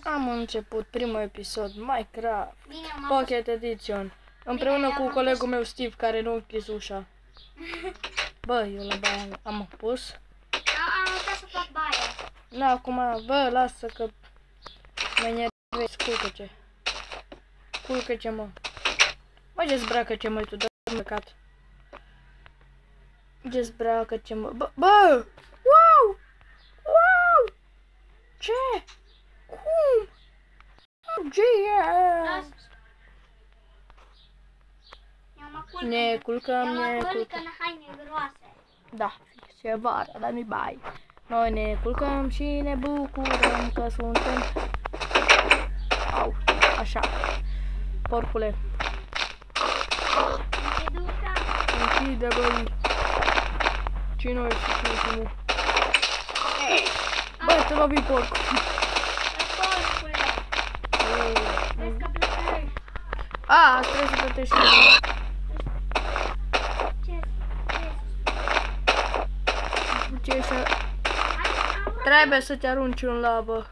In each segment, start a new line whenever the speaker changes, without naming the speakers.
Am început primul episod Minecraft Pocket Edition împreună cu colegul meu Steve, care nu a închis ușa. Bă, eu la baia am pus.
Am uitat să fac baia.
Na, acum, bă, lasă că mă enervezi, culcă-ce. Culcă-ce, mă. Mă, dezbracă-ce, măi, tu, dă-mi cat. Dezbracă-ce, mă. Bă! Wow! Wow! Ce? Cum? Ce e? Ne culcăm, ne culcăm.
În haine groase.
Da, e vara, dar nu-i bai. Noi ne culcăm și ne bucurăm că suntem... Au, așa. Porcule. Închide, băi. Cine ești și ultimul? Băi, te lovi porcul.
Porcule. Vezi că plătești.
A, trebuie să plătești și ce să... Trebuie să te arunci în lavă.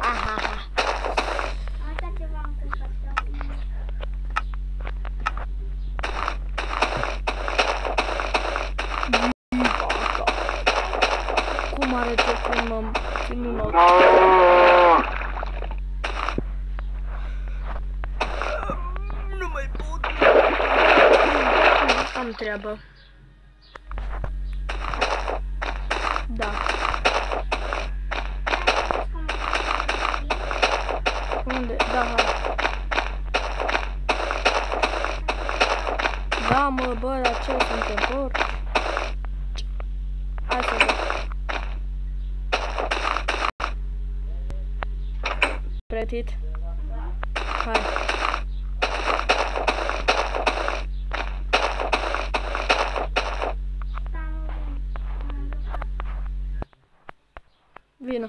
Aha. Cum arătă când mă minut? Nu mai pot. Am treabă. Da. Unde? Da. Da, mă, bă, la ce suntem porci? Hai să văd. Pregătit? Hai. Vino.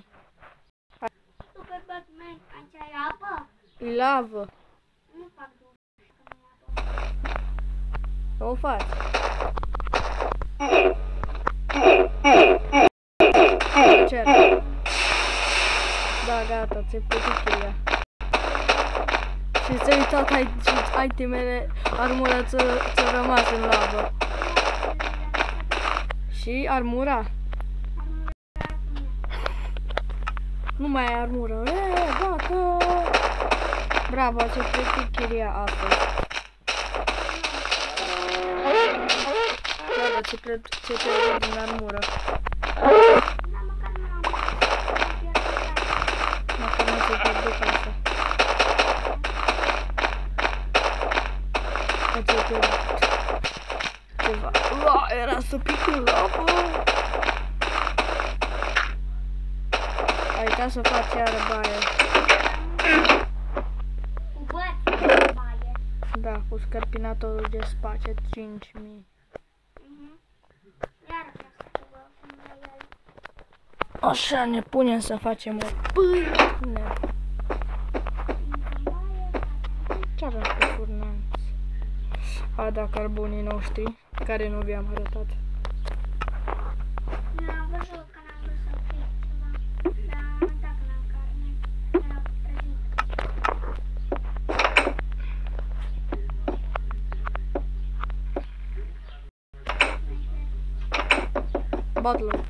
Hai.
Super Batman, aici ai apă?
E lavă.
Nu fac dulce.
Nu o faci. Ce? Da, gata, ți-ai plătit cheia. Și ți-ai uitat itemele, armura ți-a rămas în lavă. Și armura? Nu mai ai armură. Gata! Bravo, ți-ai plătit cheia astăzi. Da, ți-ai plătit din armură. Măcar nu ți-ai pierdut asta. Ți-ai pierdut ceva. Era să pic în lavă. Ai uitat să faci iară baie.
Cu băți baie.
Da, cu scărpinatorul de space 5000.
Iar
Așa ne punem să facem o pâine. Ce avem pe furnanț? A, da, carbonii noștri, care nu vi-am arătat.
N-am văzut că n-am vrut să fie ceva. Dar am uitat că n-am carne. Era prăjit.
Battle.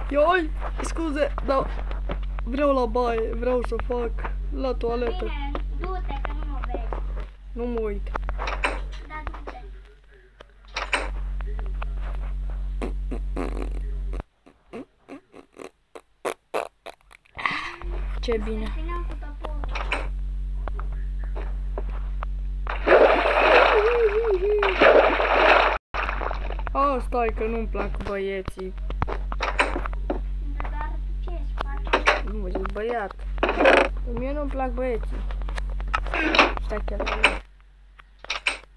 Ioi, scuze, dar vreau la baie, vreau să fac la toaletă.
Bine, du-te că nu mă vezi.
Nu mă uit.
Da, du-te.
Ce bine.
Veneam cu toporul.
A, stai că nu-mi plac băieții.
Dar tu ce ești?
Nu, ești băiat. Mie nu-mi plac băieții. Stai chiar la mine.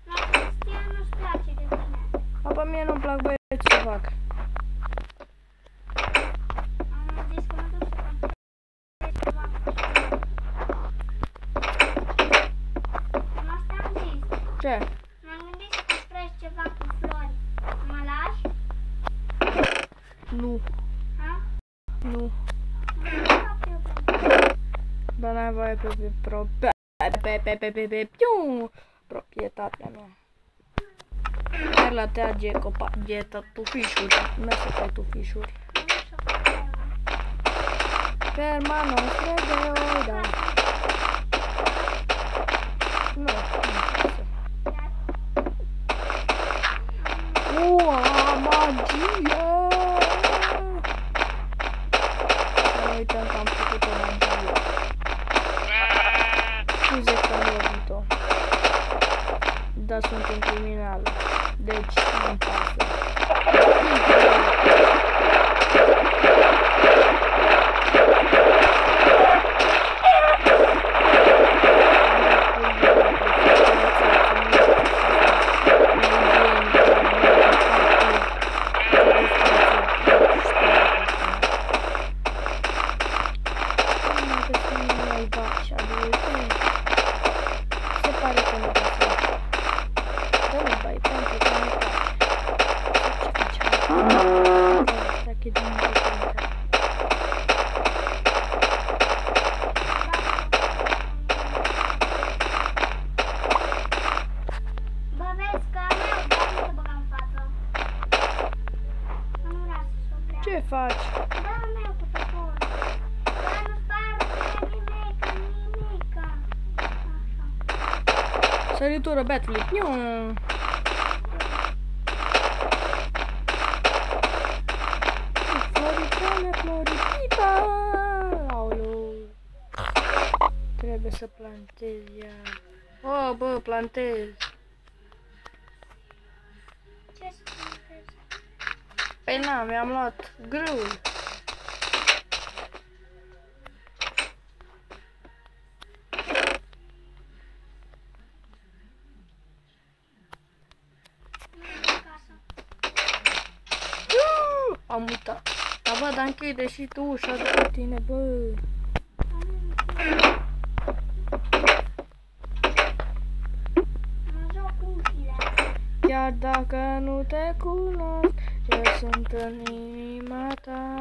La Cristian nu-ți place de tine.
Apa, mie nu-mi plac băieții să fac.
Am zis că mă duc să comprez ceva. Cam asta am zis.
Ce?
M-am gândit să comprez ceva cu flori. Mă lași?
Nu.
Ha?
Nu. Dar n-ai voie pe proprietatea mea. Iar la tea geta tufișuri. Merge pe tufișuri. Ferma noastră de oda. Nu, magie! Să nu uităm că am făcut o magie. Scuze că am lovit-o. Dar sunt un criminal. Deci nu-mi pasă. Ce faci?
Da, meu cu toporul. Dar nu sparge nimica. Așa.
Săritură, backflip. Floricane, Floripita! Aoleu. Trebuie să plantez iar. Oh, bă, plantez.
Ce să plantezi?
Păi na, mi-am luat grâul. Am uitat. Dar bă, dar închide și tu ușa după tine, bă.
Mă joc cu uchile.
Chiar dacă nu te cunosc, eu sunt în inima ta.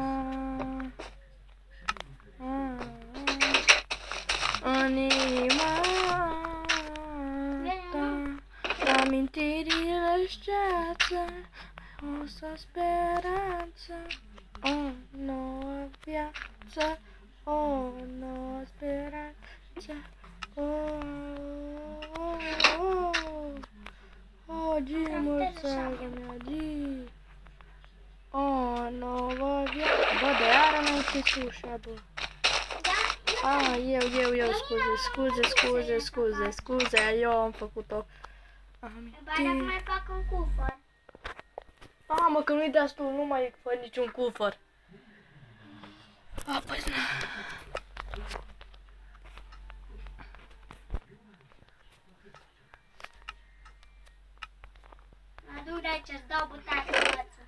În inima ta. Amintirile-și ceață, o să speranță, o nouă viață, o nouă speranță, Zi, mulțumesc, zi. O nouă viață. Bă, de iară n-ai închis ușa, bă. Eu, scuze, eu am făcut-o.
Băi, dacă mai fac un cufăr.
Mă, că nu-i destul, nu mai fă niciun cufăr. Păi,
Adu de aici, îți dau butați, băță.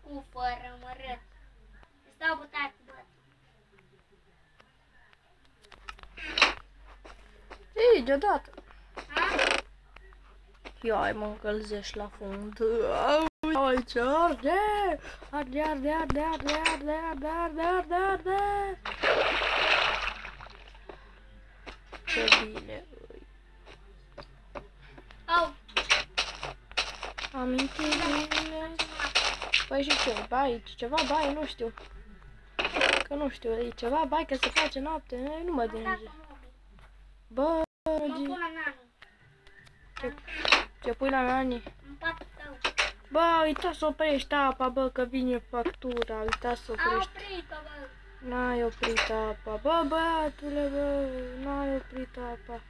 Cufăr, rămărât. Îți dau butați, băță.
Ei, deodată.
Ha?
Ia, mă încălzești la fund. Aici arde! Arde! Ce bine îi.
Au!
Amintirile. Păi și ce? Bai, ceva bai, nu știu. Că nu știu, e ceva bai că se face noapte, nu mă deranjează. Bă,
Mă pun la nani.
ce pui la nani?
În patul tău.
Bă, uita să oprești apa, bă, că vine factura, uita să
A
oprești.
oprit-o, bă.
N-ai oprit apa, bă, băiatule, bă, n-ai oprit apa.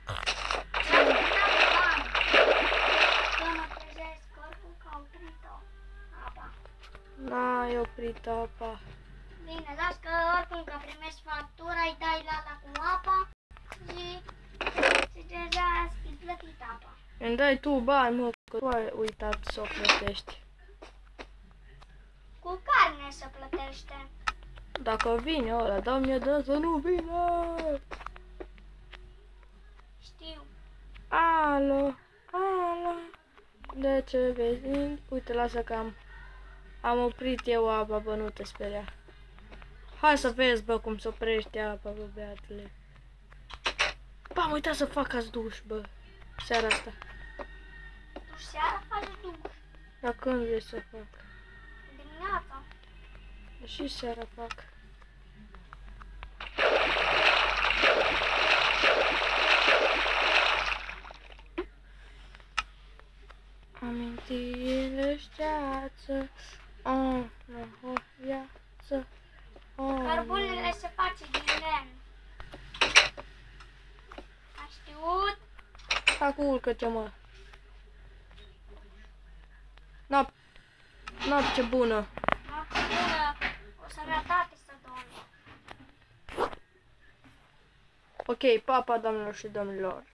Să mă trezesc oricum că a oprit-o. Apa.
N-ai oprit apa.
Bine, las că oricum că primești factura, îi dai la cu apa și deja ai plătit apa.
Îmi dai tu bani, mă, că tu ai uitat să o plătești.
Cu carne să plătește.
Dacă vine ăla, Doamne, dă să nu vină!
Știu.
Alo, de ce vezi? Uite, lasă că Am oprit eu apa, bă, nu te speria. Hai să vezi, bă, cum se oprește apa, bă, beatule. Bă, am uitat să fac azi duș, bă, seara asta.
Tu seara faci duș.
Dar când vrei să fac?
Dimineața.
Și seara fac. Amintirile șteață, o viață,
Cărbunele se face din lemn. A știut?
Acum urcă-te, mă. Noapte bună.
Noapte bună. O sănătate să dormi.
Ok, pa, pa, doamnelor și domnilor.